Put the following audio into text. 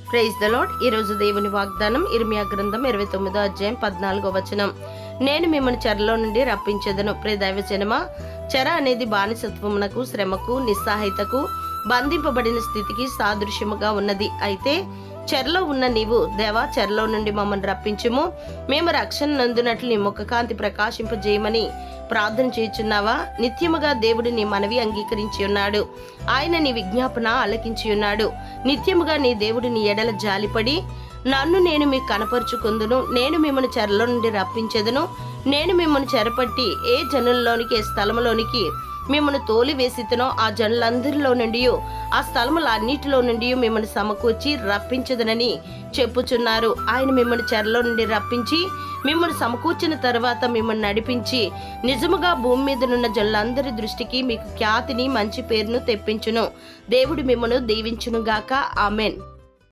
Praise the lord. ఈరోజు దేవుని వాగ్దానం ఇర్మియా గ్రంథం 29వ అధ్యాయం 14వ వచనం. నేను మిమ్మల్ని చెరలో నుండి రప్పించెదను. ప్రియ దైవజనమా, చెర అనేది బానిసత్వమునకు, శ్రమకు, నిస్సహాయతకు, బంధింపబడిన స్థితికి సాదృశ్యముగా ఉన్నది. అయితే చెరలో ఉన్న నీవు, దేవా చెరలో నుండి మమ్మల్ని రప్పించుము, మేము రక్షణ నందునట్లు నీ ముఖ కాంతి ప్రకాశింపజేయమని ప్రార్థన చేయుచున్నావా? నిత్యముగా దేవుడు నీ మనవి అంగీకరించి ఉన్నాడు. ఆయన నీ విజ్ఞాపన ఆలకించి ఉన్నాడు. నిత్యముగా నీ దేవుడు నీ ఎడల జాలిపడి, నన్ను నేను మీకు కనపరుచుకుందును, నేను మిమ్మల్ని చెరలో నుండి రప్పించెదను, నేను మిమ్మల్ని చెరపట్టి ఏ జనుల్లోనికి, ఏ స్థలములోనికి మిమ్మల్ని తోలి వేసితనో ఆ జనులందరిలో నుండి, ఆ స్థలములన్నిటిలో నుండి మిమ్మల్ని సమకూర్చి రప్పించదనని చెప్పుచున్నారు. ఆయన మిమ్మల్ని చెరలో నుండి రప్పించి మిమ్మల్ని సమకూర్చిన తర్వాత మిమ్మల్ని నడిపించి నిజముగా భూమి మీద నున్న జనులందరి దృష్టికి మీకు ఖ్యాతిని, మంచి పేరును తెప్పించును. దేవుడు మిమ్మల్ని దీవించును గాక. ఆమెన్.